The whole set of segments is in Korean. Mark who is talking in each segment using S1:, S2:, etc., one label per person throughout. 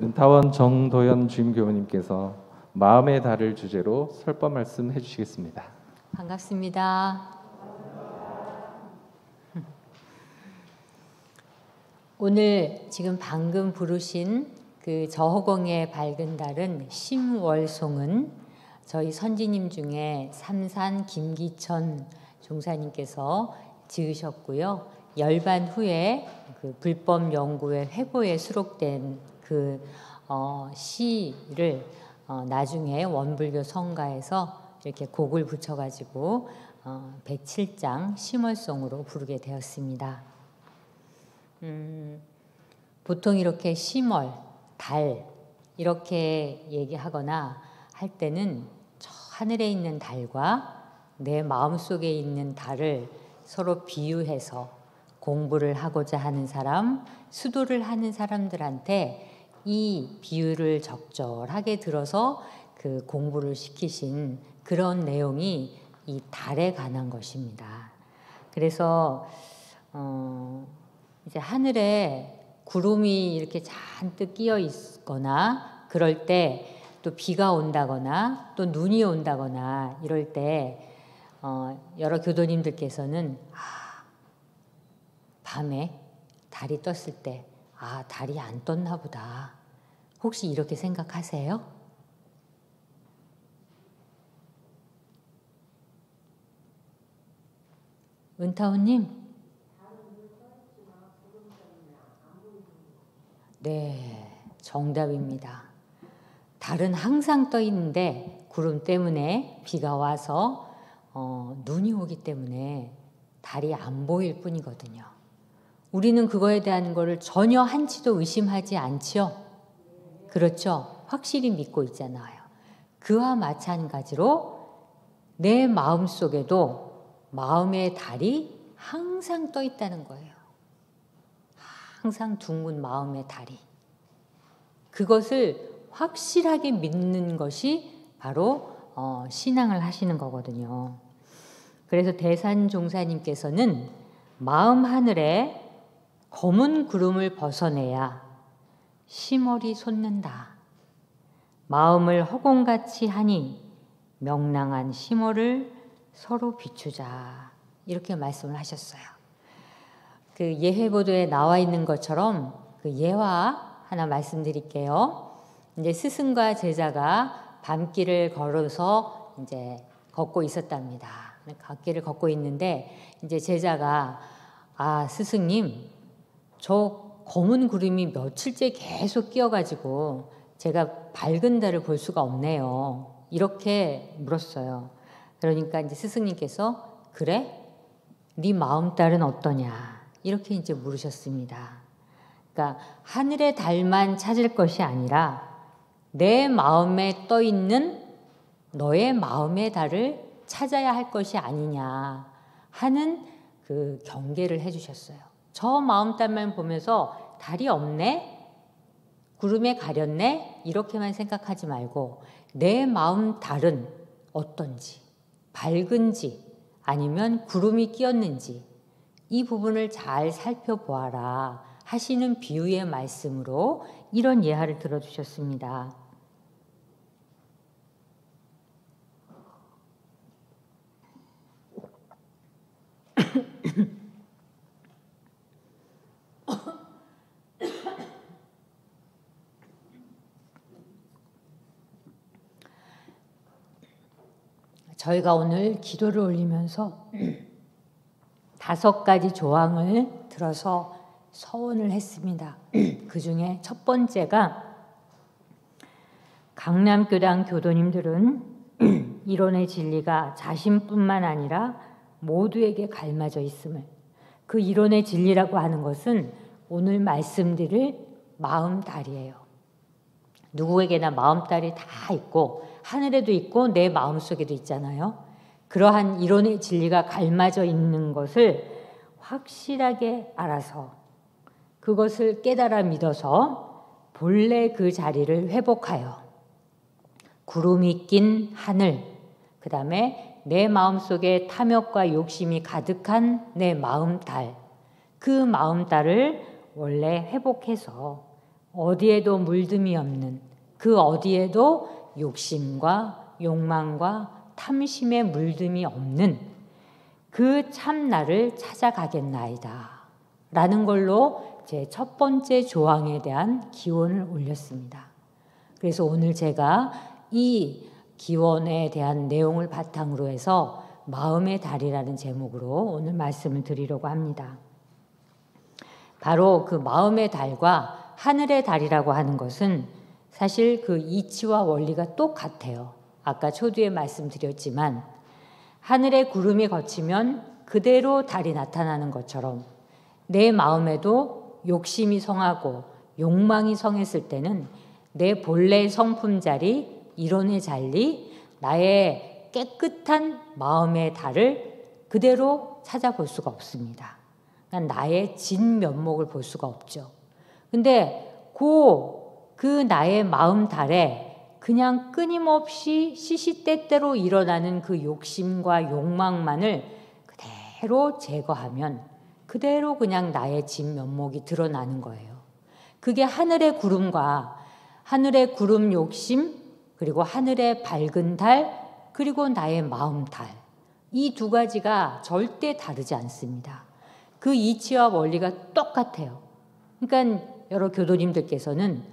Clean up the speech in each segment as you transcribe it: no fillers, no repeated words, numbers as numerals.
S1: 은타원 정도연 주임교우님께서 마음의 달을 주제로 설법 말씀해 주시겠습니다.
S2: 반갑습니다. 오늘 지금 방금 부르신 그 저허공의 밝은 달은 심월송은 저희 선지님 중에 삼산 김기천 종사님께서 지으셨고요. 열반 후에 그 불법 연구의 회고에 수록된 그 시를 나중에 원불교 성가에서 이렇게 곡을 붙여가지고 107장 심월송으로 부르게 되었습니다. 보통 이렇게 심월, 달 이렇게 얘기하거나 할 때는 저 하늘에 있는 달과 내 마음속에 있는 달을 서로 비유해서 공부를 하고자 하는 사람, 수도를 하는 사람들한테 이 비유를 적절하게 들어서 그 공부를 시키신 그런 내용이 이 달에 관한 것입니다. 그래서 이제 하늘에 구름이 이렇게 잔뜩 끼어 있거나 그럴 때 또 비가 온다거나 또 눈이 온다거나 이럴 때 여러 교도님들께서는 밤에 달이 떴을 때 달이 안 떴나 보다. 혹시 이렇게 생각하세요? 은타원님? 네, 정답입니다. 달은 항상 떠 있는데 구름 때문에 비가 와서 눈이 오기 때문에 달이 안 보일 뿐이거든요. 우리는 그거에 대한 거를 전혀 한치도 의심하지 않지요. 그렇죠? 확실히 믿고 있잖아요. 그와 마찬가지로 내 마음속에도 마음의 달이 항상 떠 있다는 거예요. 항상 둥근 마음의 달이. 그것을 확실하게 믿는 것이 바로 신앙을 하시는 거거든요. 그래서 대산종사님께서는 마음 하늘에 검은 구름을 벗어내야 심월이 솟는다. 마음을 허공같이 하니 명랑한 심월을 서로 비추자. 이렇게 말씀을 하셨어요. 그 예회보도에 나와 있는 것처럼 그 예화 하나 말씀드릴게요. 이제 스승과 제자가 밤길을 걸어서 이제 걷고 있었답니다. 갓길을 걷고 있는데 이제 제자가 스승님, 저 검은 구름이 며칠째 계속 끼어가지고 제가 밝은 달을 볼 수가 없네요. 이렇게 물었어요. 그러니까 이제 스승님께서 그래? 네 마음 달은 어떠냐? 이렇게 이제 물으셨습니다. 그러니까 하늘의 달만 찾을 것이 아니라 내 마음에 떠 있는 너의 마음의 달을 찾아야 할 것이 아니냐 하는 그 경계를 해주셨어요. 저 마음달만 보면서 달이 없네? 구름에 가렸네? 이렇게만 생각하지 말고 내 마음 달은 어떤지, 밝은지 아니면 구름이 끼었는지 이 부분을 잘 살펴보아라 하시는 비유의 말씀으로 이런 예화를 들어주셨습니다. 저희가 오늘 기도를 올리면서 5가지 조항을 들어서 서원을 했습니다. 그 중에 첫 번째가 강남교당 교도님들은 이론의 진리가 자신뿐만 아니라 모두에게 갈마져 있음을, 그 이론의 진리라고 하는 것은 오늘 말씀드릴 마음달이에요. 누구에게나 마음달이 다 있고 하늘에도 있고 내 마음속에도 있잖아요. 그러한 이론의 진리가 갈마져 있는 것을 확실하게 알아서 그것을 깨달아 믿어서 본래 그 자리를 회복하여 구름이 낀 하늘, 그 다음에 내 마음속에 탐욕과 욕심이 가득한 내 마음달, 그 마음달을 원래 회복해서 어디에도 물듦이 없는 그 어디에도 욕심과 욕망과 탐심의 물듦이 없는 그 참나를 찾아가겠나이다 라는 걸로 제 첫 번째 조항에 대한 기원을 올렸습니다. 그래서 오늘 제가 이 기원에 대한 내용을 바탕으로 해서 마음의 달이라는 제목으로 오늘 말씀을 드리려고 합니다. 바로 그 마음의 달과 하늘의 달이라고 하는 것은 사실 그 이치와 원리가 똑같아요. 아까 초두에 말씀드렸지만 하늘의 구름이 걷히면 그대로 달이 나타나는 것처럼 내 마음에도 욕심이 성하고 욕망이 성했을 때는 내 본래 성품 자리, 이론의 자리, 나의 깨끗한 마음의 달을 그대로 찾아볼 수가 없습니다. 그러니까 나의 진면목을 볼 수가 없죠. 근데 그 나의 마음 달에 그냥 끊임없이 시시때때로 일어나는 그 욕심과 욕망만을 그대로 제거하면 그대로 그냥 나의 진면목이 드러나는 거예요. 그게 하늘의 구름과 하늘의 구름 욕심, 그리고 하늘의 밝은 달, 그리고 나의 마음 달. 이 두 가지가 절대 다르지 않습니다. 그 이치와 원리가 똑같아요. 그러니까 여러 교도님들께서는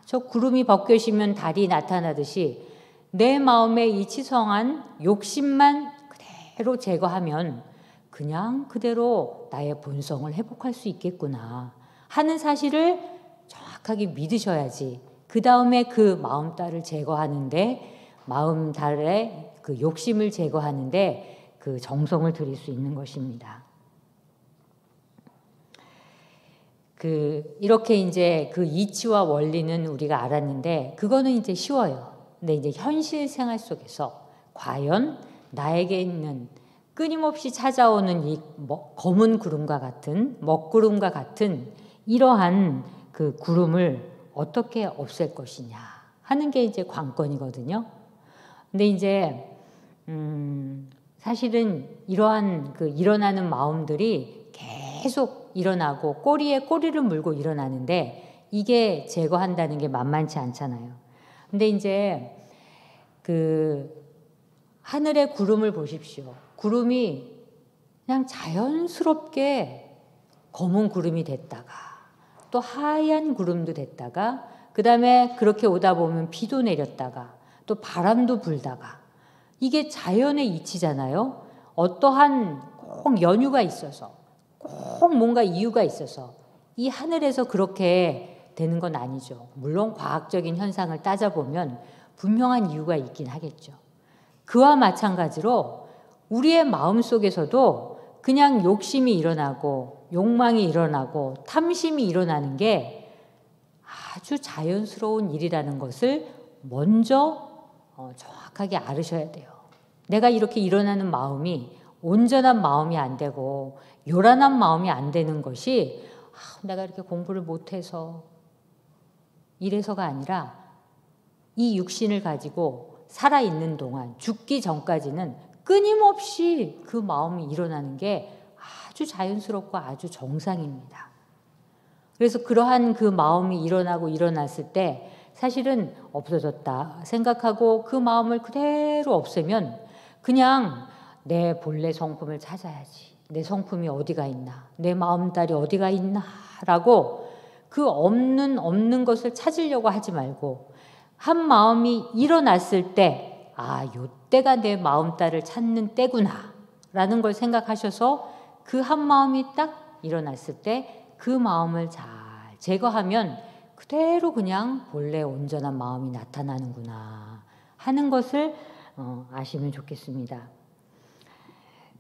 S2: 저 구름이 벗겨지면 달이 나타나듯이 내 마음에 이치성한 욕심만 그대로 제거하면 그냥 그대로 나의 본성을 회복할 수 있겠구나 하는 사실을 정확하게 믿으셔야지 그 다음에 그 마음달을 제거하는데 마음달의 그 욕심을 제거하는데 그 정성을 들일 수 있는 것입니다. 이렇게 이제 그 이치와 원리는 우리가 알았는데 그거는 이제 쉬워요. 근데 이제 현실 생활 속에서 과연 나에게 있는 끊임없이 찾아오는 이 검은 구름과 같은 먹구름과 같은 이러한 그 구름을 어떻게 없앨 것이냐 하는 게 이제 관건이거든요. 근데 이제 사실은 이러한 그 일어나는 마음들이 계속 일어나고 꼬리에 꼬리를 물고 일어나는데 이게 제거한다는 게 만만치 않잖아요. 근데 이제 그 하늘의 구름을 보십시오. 구름이 그냥 자연스럽게 검은 구름이 됐다가 또 하얀 구름도 됐다가 그 다음에 그렇게 오다 보면 비도 내렸다가 또 바람도 불다가 이게 자연의 이치잖아요. 어떠한 꼭 연유가 있어서 꼭 뭔가 이유가 있어서 이 하늘에서 그렇게 되는 건 아니죠. 물론 과학적인 현상을 따져보면 분명한 이유가 있긴 하겠죠. 그와 마찬가지로 우리의 마음속에서도 그냥 욕심이 일어나고 욕망이 일어나고 탐심이 일어나는 게 아주 자연스러운 일이라는 것을 먼저 정확하게 알으셔야 돼요. 내가 이렇게 일어나는 마음이 온전한 마음이 안 되고 요란한 마음이 안 되는 것이 내가 이렇게 공부를 못해서 이래서가 아니라 이 육신을 가지고 살아있는 동안 죽기 전까지는 끊임없이 그 마음이 일어나는 게 아주 자연스럽고 아주 정상입니다. 그래서 그러한 그 마음이 일어나고 일어났을 때 사실은 없어졌다 생각하고 그 마음을 그대로 없애면 그냥 내 본래 성품을 찾아야지. 내 성품이 어디가 있나? 내 마음달이 어디가 있나? 라고 그 없는 것을 찾으려고 하지 말고 한 마음이 일어났을 때 요때가 내 마음달을 찾는 때구나 라는 걸 생각하셔서 그 한 마음이 딱 일어났을 때 그 마음을 잘 제거하면 그대로 그냥 본래 온전한 마음이 나타나는구나 하는 것을 아시면 좋겠습니다.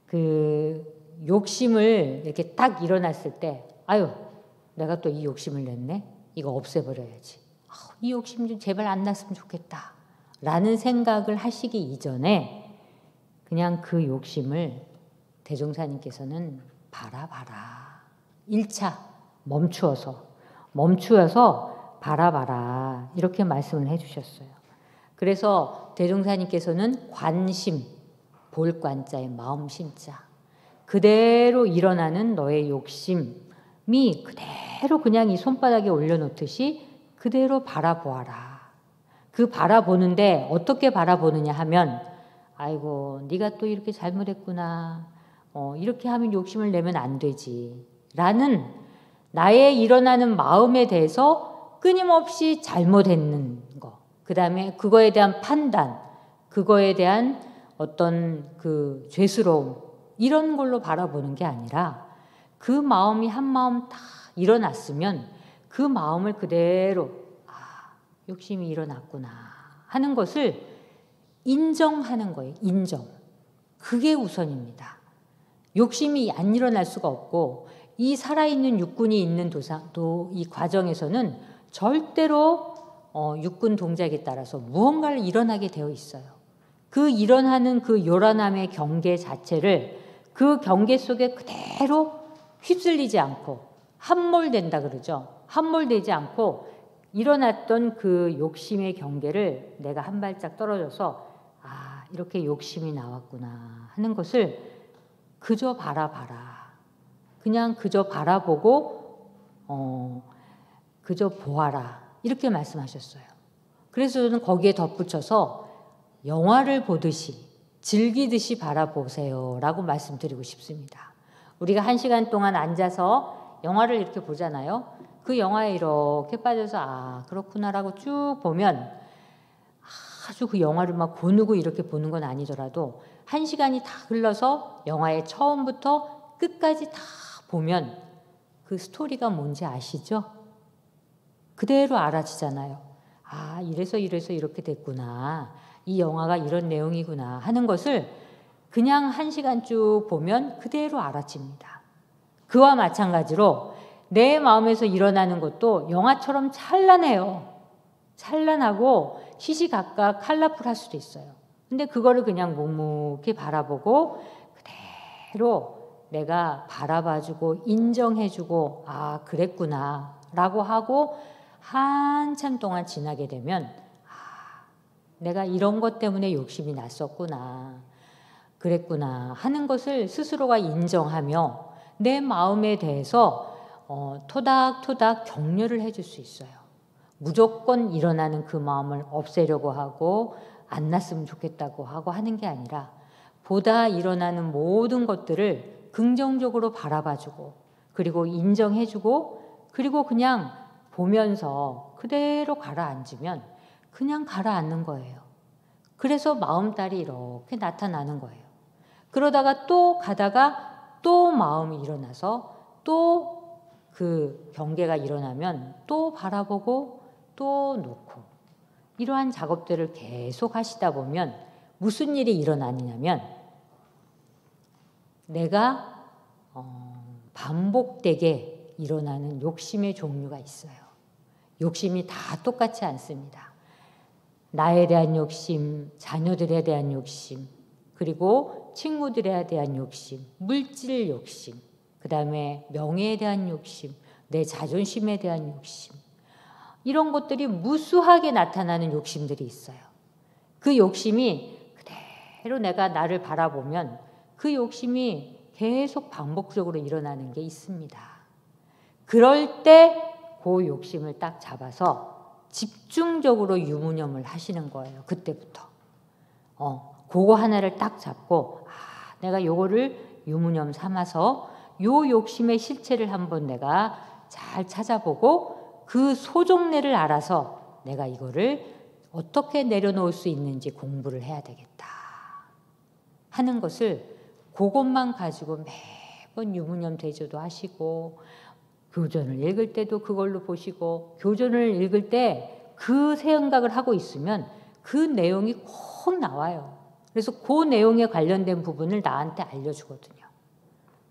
S2: 그 욕심을 이렇게 딱 일어났을 때 내가 또 이 욕심을 냈네? 이거 없애버려야지. 이 욕심 좀 제발 안 났으면 좋겠다 라는 생각을 하시기 이전에 그냥 그 욕심을 대종사님께서는 바라봐라. 1차 멈추어서 바라봐라 이렇게 말씀을 해주셨어요. 그래서 대종사님께서는 관심, 볼관자의 마음 심자 그대로 일어나는 너의 욕심 그대로 그냥 이 손바닥에 올려놓듯이 그대로 바라보아라. 그 바라보는데 어떻게 바라보느냐 하면 아이고 네가 또 이렇게 잘못했구나. 이렇게 하면 욕심을 내면 안 되지. 라는 나의 일어나는 마음에 대해서 끊임없이 잘못했는 거. 그 다음에 그거에 대한 판단, 그거에 대한 어떤 그 죄스러움 이런 걸로 바라보는 게 아니라 그 마음이 한 마음 다 일어났으면 그 마음을 그대로 욕심이 일어났구나 하는 것을 인정하는 거예요. 인정. 그게 우선입니다. 욕심이 안 일어날 수가 없고 이 살아있는 육군이 있는 이 과정에서는 절대로 육군 동작에 따라서 무언가를 일어나게 되어 있어요. 그 일어나는 그 요란함의 경계 자체를 그 경계 속에 그대로 휩쓸리지 않고 함몰된다 그러죠. 함몰되지 않고 일어났던 그 욕심의 경계를 내가 한 발짝 떨어져서 이렇게 욕심이 나왔구나 하는 것을 그저 바라봐라. 그냥 그저 바라보고 그저 보아라. 이렇게 말씀하셨어요. 그래서 저는 거기에 덧붙여서 영화를 보듯이 즐기듯이 바라보세요 라고 말씀드리고 싶습니다. 우리가 1시간 동안 앉아서 영화를 이렇게 보잖아요. 그 영화에 이렇게 빠져서 그렇구나라고 쭉 보면 아주 그 영화를 막 고누고 이렇게 보는 건 아니더라도 1시간이 다 흘러서 영화의 처음부터 끝까지 다 보면 그 스토리가 뭔지 아시죠? 그대로 알아지잖아요. 이래서 이렇게 됐구나. 이 영화가 이런 내용이구나 하는 것을 그냥 1시간 쭉 보면 그대로 알아집니다. 그와 마찬가지로 내 마음에서 일어나는 것도 영화처럼 찬란해요. 찬란하고 시시각각 컬러풀할 수도 있어요. 근데 그거를 그냥 묵묵히 바라보고 그대로 내가 바라봐주고 인정해주고 그랬구나 라고 하고 한참 동안 지나게 되면 내가 이런 것 때문에 욕심이 났었구나 그랬구나 하는 것을 스스로가 인정하며 내 마음에 대해서 토닥토닥 격려를 해줄 수 있어요. 무조건 일어나는 그 마음을 없애려고 하고 안 났으면 좋겠다고 하고 하는 게 아니라 보다 일어나는 모든 것들을 긍정적으로 바라봐주고 그리고 인정해주고 그리고 그냥 보면서 그대로 가라앉으면 그냥 가라앉는 거예요. 그래서 마음달이 이렇게 나타나는 거예요. 그러다가 또 가다가 또 마음이 일어나서 또 그 경계가 일어나면 또 바라보고 또 놓고 이러한 작업들을 계속 하시다 보면 무슨 일이 일어나느냐면 내가 반복되게 일어나는 욕심의 종류가 있어요. 욕심이 다 똑같지 않습니다. 나에 대한 욕심, 자녀들에 대한 욕심, 그리고 친구들에 대한 욕심, 물질 욕심, 그 다음에 명예에 대한 욕심, 내 자존심에 대한 욕심 이런 것들이 무수하게 나타나는 욕심들이 있어요. 그 욕심이 그대로 내가 나를 바라보면 그 욕심이 계속 반복적으로 일어나는 게 있습니다. 그럴 때 그 욕심을 딱 잡아서 집중적으로 유무념을 하시는 거예요. 그때부터. 그거 하나를 딱 잡고 내가 요거를 유무념 삼아서 요 욕심의 실체를 한번 내가 잘 찾아보고 그 소종례를 알아서 내가 이거를 어떻게 내려놓을 수 있는지 공부를 해야 되겠다 하는 것을 그것만 가지고 매번 유무념 대조도 하시고 교전을 읽을 때도 그걸로 보시고 교전을 읽을 때 그 생각을 하고 있으면 그 내용이 꼭 나와요. 그래서 그 내용에 관련된 부분을 나한테 알려주거든요.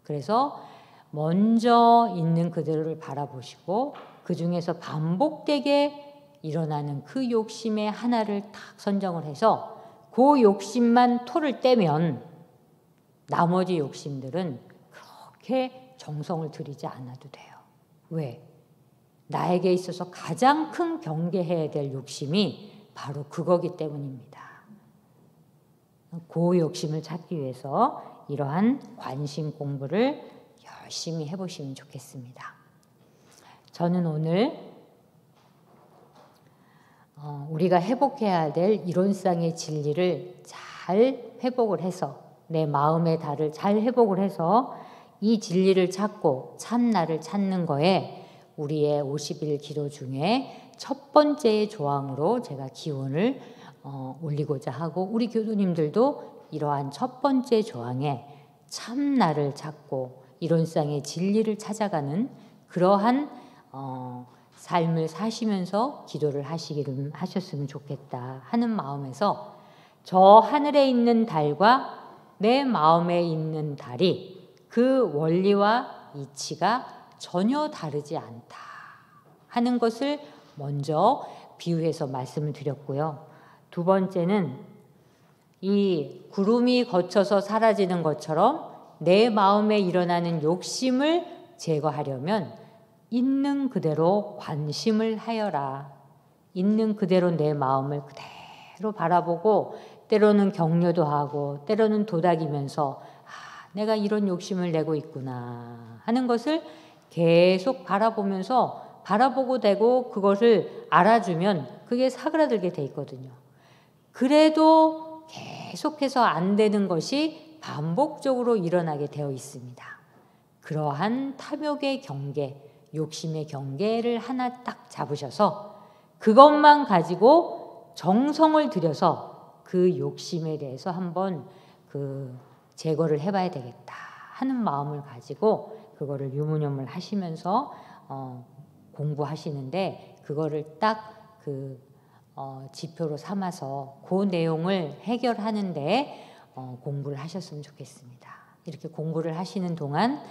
S2: 그래서 먼저 있는 그들을 바라보시고 그 중에서 반복되게 일어나는 그 욕심의 하나를 딱 선정을 해서 그 욕심만 토를 떼면 나머지 욕심들은 그렇게 정성을 들이지 않아도 돼요. 왜? 나에게 있어서 가장 큰 경계해야 될 욕심이 바로 그거기 때문입니다. 그 욕심을 찾기 위해서 이러한 관심 공부를 열심히 해보시면 좋겠습니다. 저는 오늘 우리가 회복해야 될 이론상의 진리를 잘 회복을 해서 내 마음의 달을 잘 회복을 해서 이 진리를 찾고 참나를 찾는 거에 우리의 50일 기도 중에 첫 번째 조항으로 제가 기원을 올리고자 하고, 우리 교도님들도 이러한 첫 번째 조항에 참나를 찾고 이론상의 진리를 찾아가는 그러한 삶을 사시면서 기도를 하셨으면 좋겠다 하는 마음에서, 저 하늘에 있는 달과 내 마음에 있는 달이 그 원리와 이치가 전혀 다르지 않다 하는 것을 먼저 비유해서 말씀을 드렸고요. 두 번째는 이 구름이 거쳐서 사라지는 것처럼 내 마음에 일어나는 욕심을 제거하려면 있는 그대로 관심을 하여라. 있는 그대로 내 마음을 그대로 바라보고 때로는 격려도 하고 때로는 도닥이면서 내가 이런 욕심을 내고 있구나 하는 것을 계속 바라보면서 바라보고 되고 그것을 알아주면 그게 사그라들게 돼 있거든요. 그래도 계속해서 안 되는 것이 반복적으로 일어나게 되어 있습니다. 그러한 탐욕의 경계, 욕심의 경계를 하나 딱 잡으셔서 그것만 가지고 정성을 들여서 그 욕심에 대해서 한번 제거를 해봐야 되겠다 하는 마음을 가지고 그거를 유무념을 하시면서 공부하시는데, 그거를 딱 지표로 삼아서 그 내용을 해결하는데 공부를 하셨으면 좋겠습니다. 이렇게 공부를 하시는 동안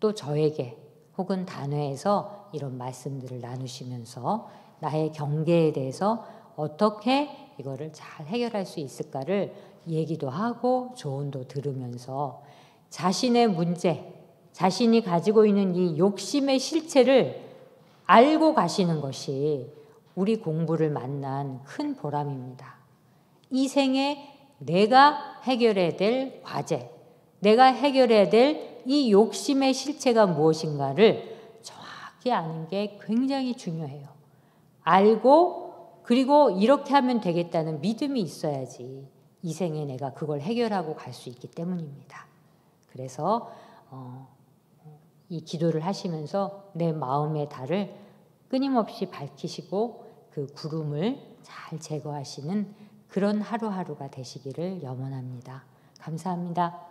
S2: 또 저에게 혹은 단회에서 이런 말씀들을 나누시면서 나의 경계에 대해서 어떻게 이거를 잘 해결할 수 있을까를 얘기도 하고 조언도 들으면서 자신의 문제, 자신이 가지고 있는 이 욕심의 실체를 알고 가시는 것이 우리 공부를 만난 큰 보람입니다. 이 생에 내가 해결해야 될 과제, 내가 해결해야 될 이 욕심의 실체가 무엇인가를 정확히 아는 게 굉장히 중요해요. 알고 그리고 이렇게 하면 되겠다는 믿음이 있어야지 이 생에 내가 그걸 해결하고 갈 수 있기 때문입니다. 그래서 이 기도를 하시면서 내 마음의 달을 끊임없이 밝히시고 그 구름을 잘 제거하시는 그런 하루하루가 되시기를 염원합니다. 감사합니다.